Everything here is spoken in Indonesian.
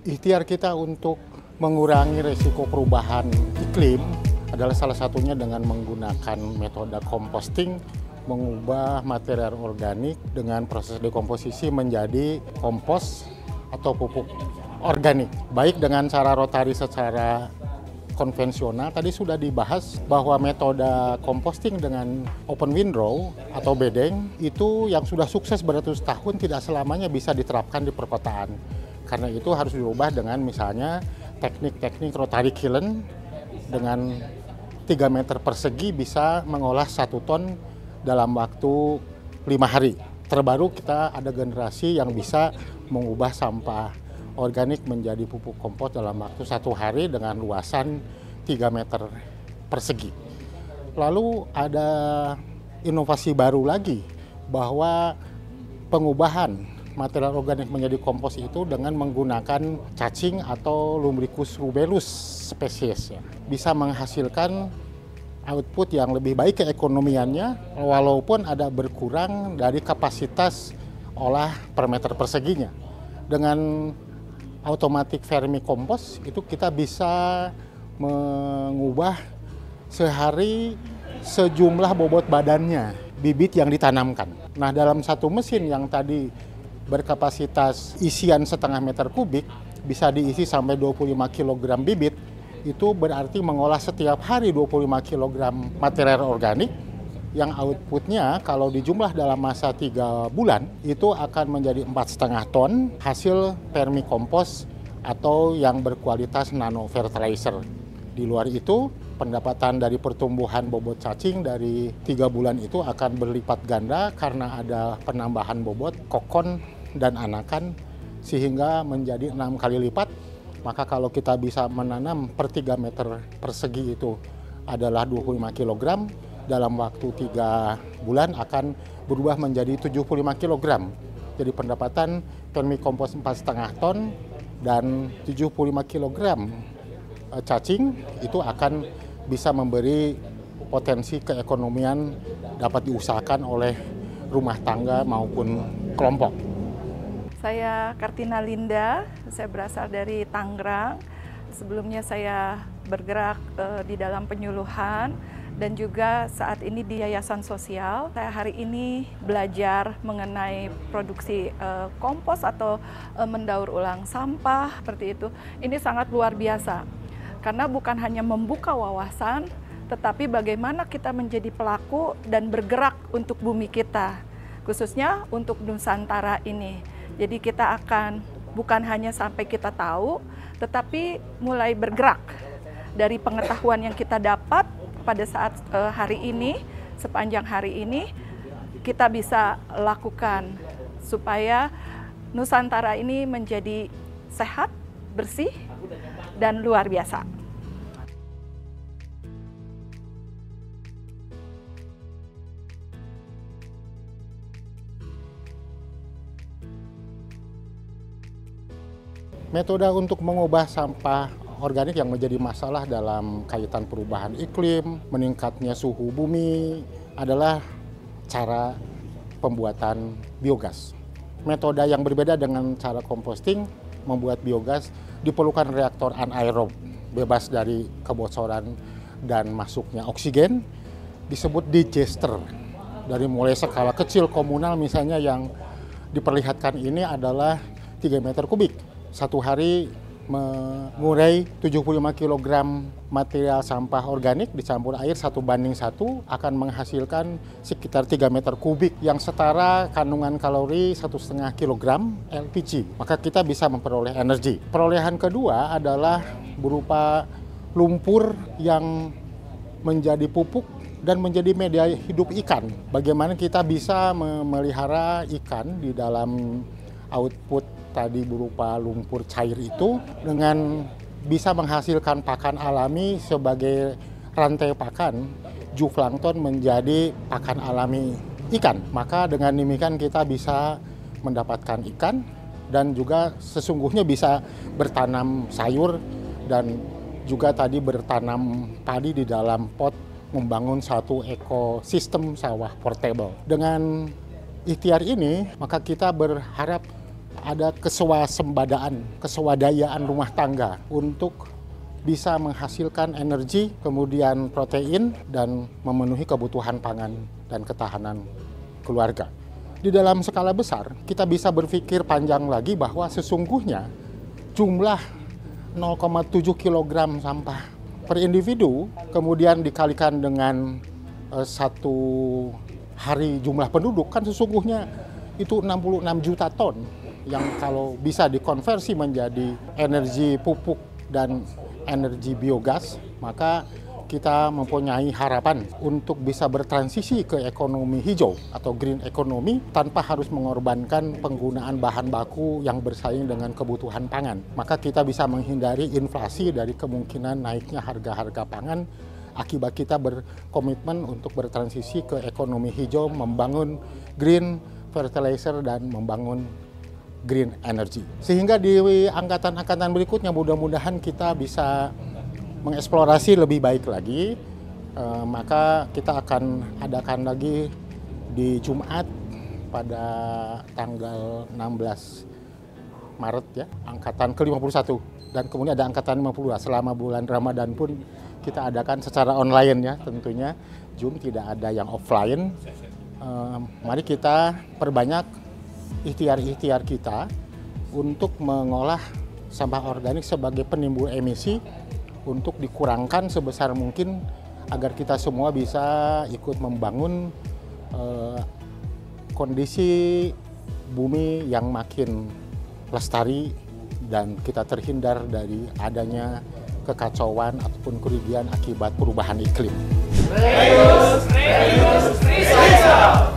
Ikhtiar kita untuk mengurangi risiko perubahan iklim adalah salah satunya dengan menggunakan metode composting, mengubah material organik dengan proses dekomposisi menjadi kompos atau pupuk organik. Baik dengan cara rotari secara konvensional, tadi sudah dibahas bahwa metode composting dengan open windrow atau bedeng itu yang sudah sukses beratus tahun tidak selamanya bisa diterapkan di perkotaan. Karena itu harus dirubah dengan misalnya teknik-teknik rotary kiln dengan 3 meter persegi bisa mengolah 1 ton dalam waktu 5 hari. Terbaru kita ada generasi yang bisa mengubah sampah organik menjadi pupuk kompos dalam waktu 1 hari dengan luasan 3 meter persegi. Lalu ada inovasi baru lagi bahwa pengubahan material organik menjadi kompos itu dengan menggunakan cacing atau Lumbricus rubellus spesies ya. Bisa menghasilkan output yang lebih baik keekonomiannya walaupun ada berkurang dari kapasitas olah per meter perseginya. Dengan automatic vermicompost itu kita bisa mengubah sehari sejumlah bobot badannya bibit yang ditanamkan. Nah, dalam satu mesin yang tadi berkapasitas isian 0,5 meter kubik bisa diisi sampai 25 kg bibit, itu berarti mengolah setiap hari 25 kg material organik yang outputnya kalau dijumlah dalam masa 3 bulan itu akan menjadi 4,5 ton hasil vermicompost atau yang berkualitas nano fertilizer. Di luar itu pendapatan dari pertumbuhan bobot cacing dari 3 bulan itu akan berlipat ganda karena ada penambahan bobot kokon dan anakan sehingga menjadi 6 kali lipat. Maka kalau kita bisa menanam per 3 meter persegi itu adalah 25 kg, dalam waktu 3 bulan akan berubah menjadi 75 kg. Jadi pendapatan vermicompost 4,5 ton dan 75 kg cacing itu akan bisa memberi potensi keekonomian dapat diusahakan oleh rumah tangga maupun kelompok. Saya Kartina Linda, saya berasal dari Tangerang. Sebelumnya saya bergerak di dalam penyuluhan dan juga saat ini di Yayasan Sosial. Saya hari ini belajar mengenai produksi kompos atau mendaur ulang sampah seperti itu. Ini sangat luar biasa karena bukan hanya membuka wawasan, tetapi bagaimana kita menjadi pelaku dan bergerak untuk bumi kita, khususnya untuk Nusantara ini. Jadi kita akan bukan hanya sampai kita tahu, tetapi mulai bergerak dari pengetahuan yang kita dapat pada saat hari ini, sepanjang hari ini, kita bisa lakukan supaya Nusantara ini menjadi sehat, bersih, dan luar biasa. Metode untuk mengubah sampah organik yang menjadi masalah dalam kaitan perubahan iklim, meningkatnya suhu bumi adalah cara pembuatan biogas. Metode yang berbeda dengan cara composting, membuat biogas diperlukan reaktor anaerob, bebas dari kebocoran dan masuknya oksigen, disebut digester. Dari mulai skala kecil komunal misalnya yang diperlihatkan ini adalah 3 meter kubik. Satu hari mengurai 75 kg material sampah organik dicampur air 1:1 akan menghasilkan sekitar 3 meter kubik yang setara kandungan kalori 1,5 kg LPG. Maka kita bisa memperoleh energi. Perolehan kedua adalah berupa lumpur yang menjadi pupuk dan menjadi media hidup ikan. Bagaimana kita bisa memelihara ikan di dalam output tadi berupa lumpur cair itu dengan bisa menghasilkan pakan alami sebagai rantai pakan zooplankton menjadi pakan alami ikan. Maka dengan demikian kita bisa mendapatkan ikan dan juga sesungguhnya bisa bertanam sayur dan juga tadi bertanam padi di dalam pot, membangun satu ekosistem sawah portable. Dengan ikhtiar ini maka kita berharap ada keswadayaan rumah tangga untuk bisa menghasilkan energi, kemudian protein, dan memenuhi kebutuhan pangan dan ketahanan keluarga. Di dalam skala besar, kita bisa berpikir panjang lagi bahwa sesungguhnya jumlah 0,7 kg sampah per individu, kemudian dikalikan dengan satu hari jumlah penduduk, kan sesungguhnya itu 66 juta ton yang kalau bisa dikonversi menjadi energi pupuk dan energi biogas, maka kita mempunyai harapan untuk bisa bertransisi ke ekonomi hijau atau green economy tanpa harus mengorbankan penggunaan bahan baku yang bersaing dengan kebutuhan pangan. Maka kita bisa menghindari inflasi dari kemungkinan naiknya harga-harga pangan akibat kita berkomitmen untuk bertransisi ke ekonomi hijau, membangun green fertilizer dan membangun green energy. Sehingga di angkatan-angkatan berikutnya mudah-mudahan kita bisa mengeksplorasi lebih baik lagi. Maka kita akan adakan lagi di Jumat pada tanggal 16 Maret ya, angkatan ke-51. Dan kemudian ada angkatan 52. Selama bulan Ramadan pun kita adakan secara online ya tentunya. Zoom, tidak ada yang offline. Mari kita perbanyak ikhtiar-ikhtiar kita untuk mengolah sampah organik sebagai penimbul emisi untuk dikurangkan sebesar mungkin agar kita semua bisa ikut membangun kondisi bumi yang makin lestari dan kita terhindar dari adanya kekacauan ataupun kerugian akibat perubahan iklim. Reuse, recycle.